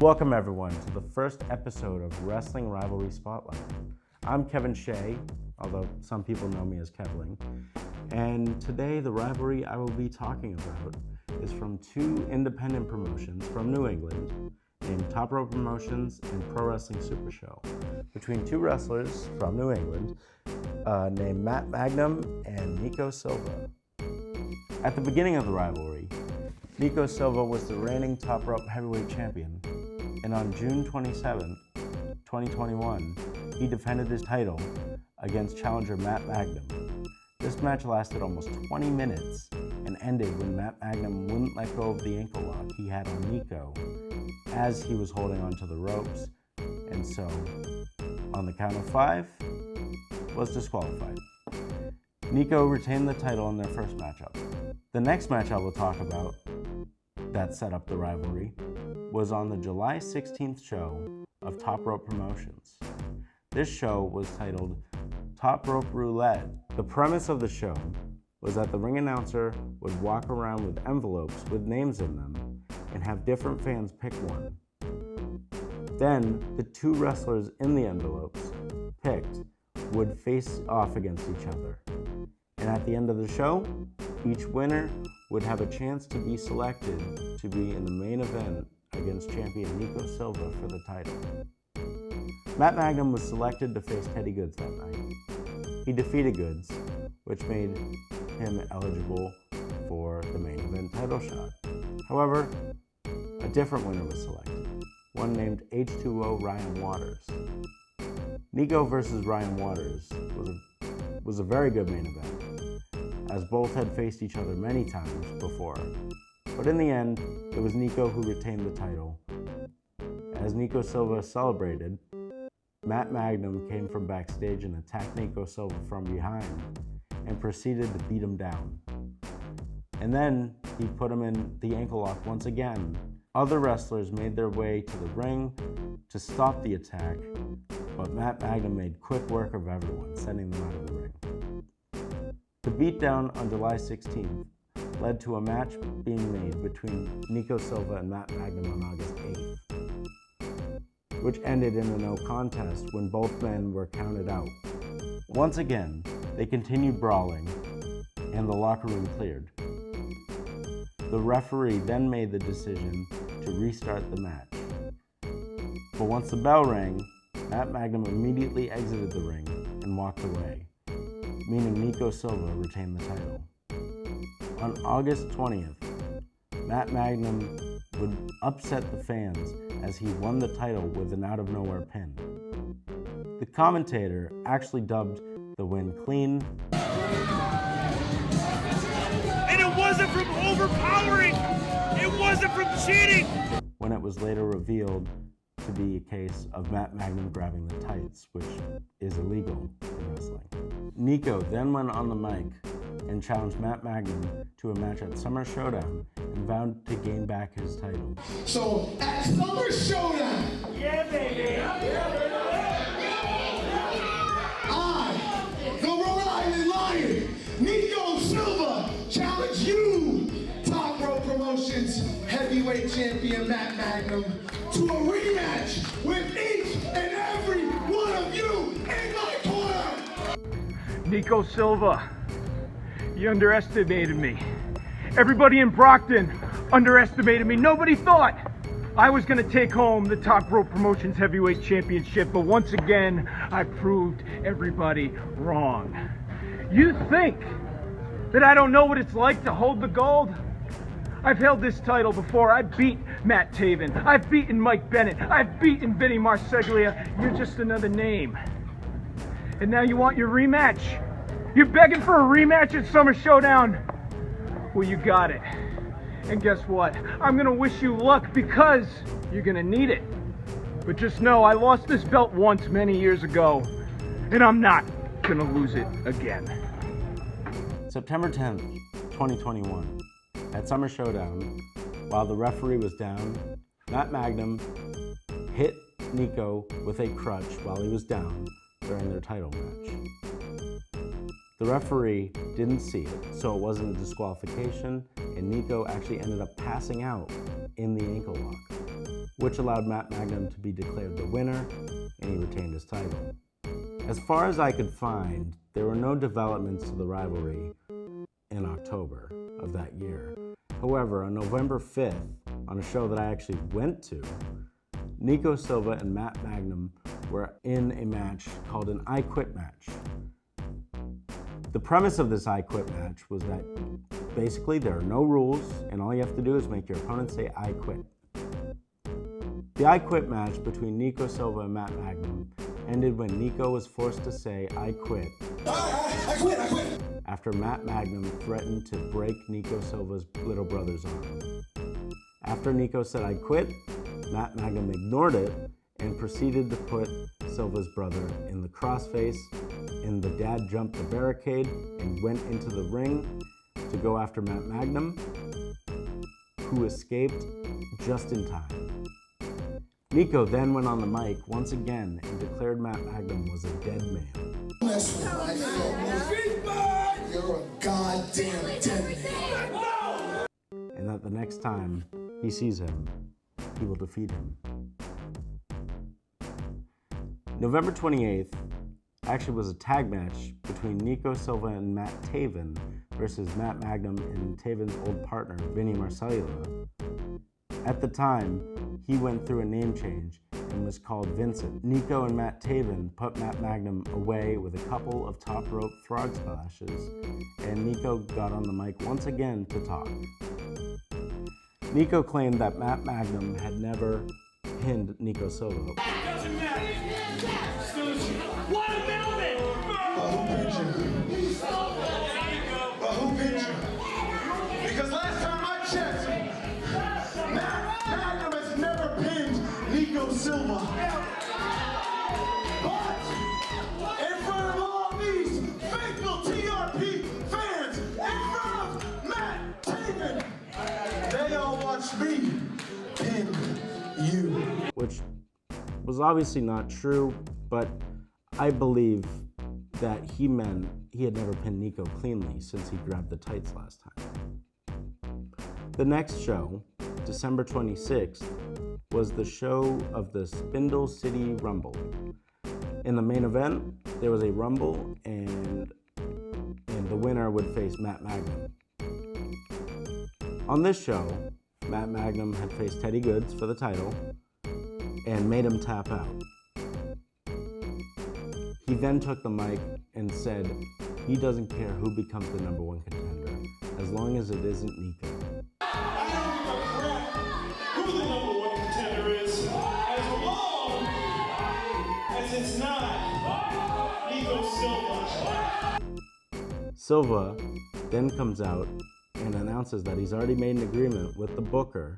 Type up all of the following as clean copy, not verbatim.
Welcome everyone to the first episode of Wrestling Rivalry Spotlight. I'm Kevin Shea, although some people know me as Kevling, and today the rivalry I will be talking about is from two independent promotions from New England named Top Rope Promotions and Pro Wrestling Super Show, between two wrestlers from New England named Matt Magnum and Nico Silva. At the beginning of the rivalry, Nico Silva was the reigning Top Rope Heavyweight Champion, and on June 27, 2021, he defended his title against challenger Matt Magnum. This match lasted almost 20 minutes and ended when Matt Magnum wouldn't let go of the ankle lock he had on Nico as he was holding onto the ropes, and so, on the count of 5, was disqualified. Nico retained the title in their first matchup. The next match I will talk about that set up the rivalry was on the July 16th show of Top Rope Promotions. This show was titled Top Rope Roulette. The premise of the show was that the ring announcer would walk around with envelopes with names in them and have different fans pick one. Then the two wrestlers in the envelopes picked would face off against each other. And at the end of the show, each winner would have a chance to be selected to be in the main event against champion Nico Silva for the title. Matt Magnum was selected to face Teddy Goods that night. He defeated Goods, which made him eligible for the main event title shot. However, a different winner was selected, one named H2O Ryan Waters. Nico versus Ryan Waters was a very good main event, as both had faced each other many times before. But in the end, it was Nico who retained the title. As Nico Silva celebrated, Matt Magnum came from backstage and attacked Nico Silva from behind and proceeded to beat him down. And then he put him in the ankle lock once again. Other wrestlers made their way to the ring to stop the attack, but Matt Magnum made quick work of everyone, sending them out of the ring. The beatdown on July 16th led to a match being made between Nico Silva and Matt Magnum on August 8th, which ended in a no contest when both men were counted out. Once again, they continued brawling, and the locker room cleared. The referee then made the decision to restart the match. But once the bell rang, Matt Magnum immediately exited the ring and walked away, meaning Nico Silva retained the title. On August 20th, Matt Magnum would upset the fans as he won the title with an out-of-nowhere pin. The commentator actually dubbed the win clean. And it wasn't from overpowering! It wasn't from cheating! When it was later revealed to be a case of Matt Magnum grabbing the tights, which is illegal in wrestling. Nico then went on the mic and challenged Matt Magnum to a match at Summer Showdown and vowed to gain back his title. So at Summer Showdown, Yeah, baby! I, the Rhode Island Lion, Nico Silva, challenge you, Top Rope Promotions Heavyweight Champion Matt Magnum, to a rematch with each and every one of you in my corner. Nico Silva, you underestimated me. Everybody in Brockton underestimated me. Nobody thought I was going to take home the Top Rope Promotions Heavyweight Championship, but once again, I proved everybody wrong. You think that I don't know what it's like to hold the gold? I've held this title before. I beat Matt Taven. I've beaten Mike Bennett. I've beaten Vinny Marseglia. You're just another name. And now you want your rematch? You're begging for a rematch at Summer Showdown? Well, you got it. And guess what? I'm gonna wish you luck because you're gonna need it. But just know I lost this belt once many years ago, and I'm not gonna lose it again. September 10th, 2021, at Summer Showdown, while the referee was down, Matt Magnum hit Nico with a crutch while he was down during their title match. The referee didn't see it, so it wasn't a disqualification, and Nico actually ended up passing out in the ankle lock. which allowed Matt Magnum to be declared the winner, and he retained his title. As far as I could find, there were no developments to the rivalry in October of that year. However, on November 5th, on a show that I actually went to, Nico Silva and Matt Magnum were in a match called an I Quit match. The premise of this I Quit match was that basically there are no rules and all you have to do is make your opponent say I quit. The I Quit match between Nico Silva and Matt Magnum ended when Nico was forced to say I quit. I quit. After Matt Magnum threatened to break Nico Silva's little brother's arm. After Nico said I quit, Matt Magnum ignored it and proceeded to put Silva's brother in the crossface, and the dad jumped the barricade and went into the ring to go after Matt Magnum, who escaped just in time. Nico then went on the mic once again and declared Matt Magnum was a dead man. You're a goddamn dead man. And that the next time he sees him, he will defeat him. November 28th actually was a tag match between Nico Silva and Matt Taven versus Matt Magnum and Taven's old partner, Vinny Marseglia. At the time, he went through a name change and was called Vincent. Nico and Matt Taven put Matt Magnum away with a couple of top rope frog splashes, and Nico got on the mic once again to talk. Nico claimed that Matt Magnum had never pinned Nico Silva. Doesn't matter. What about it? Who pinned you? Because last time I checked, Matt Magnum has never pinned Nico Silva. But in front of all these faithful TRP fans, in front of Matt Taven, they all watched me pin you. Which was obviously not true, but I believe that he meant he had never pinned Nico cleanly since he grabbed the tights last time. The next show, December 26th, was the show of the Spindle City Rumble. In the main event, there was a rumble and the winner would face Matt Magnum. On this show, Matt Magnum had faced Teddy Goods for the title and made him tap out. He then took the mic and said he doesn't care who becomes the number one contender, as long as it isn't Nico. I don't give a crap who the number one contender is, as long as it's not Nico Silva. Silva then comes out and announces that he's already made an agreement with the booker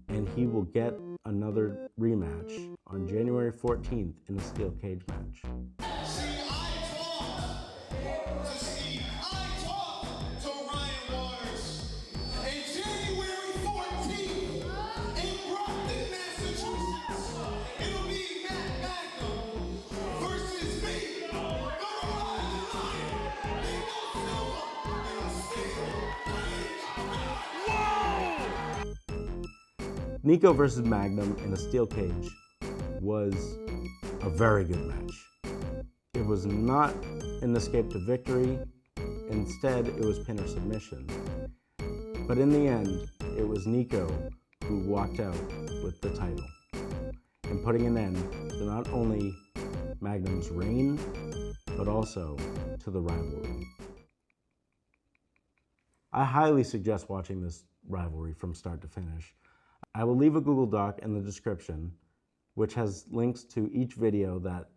and he will get another rematch on January 14th in a steel cage match. See, I talked to Ryan Waters in January 14th in Brockton, Massachusetts. It'll be Matt Magnum versus me, the Ryan Lion, Nico Silva, in a steel cage. Nico versus Magnum in a steel cage was a very good match. It was not an escape to victory. Instead, it was pin or submission. But in the end, it was Nico who walked out with the title and putting an end to not only Magnum's reign, but also to the rivalry. I highly suggest watching this rivalry from start to finish. I will leave a Google Doc in the description, which has links to each video that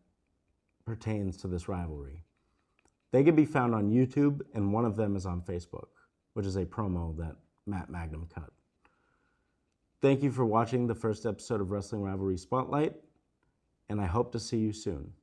pertains to this rivalry. They can be found on YouTube, and one of them is on Facebook, which is a promo that Matt Magnum cut. Thank you for watching the first episode of Wrestling Rivalry Spotlight, and I hope to see you soon.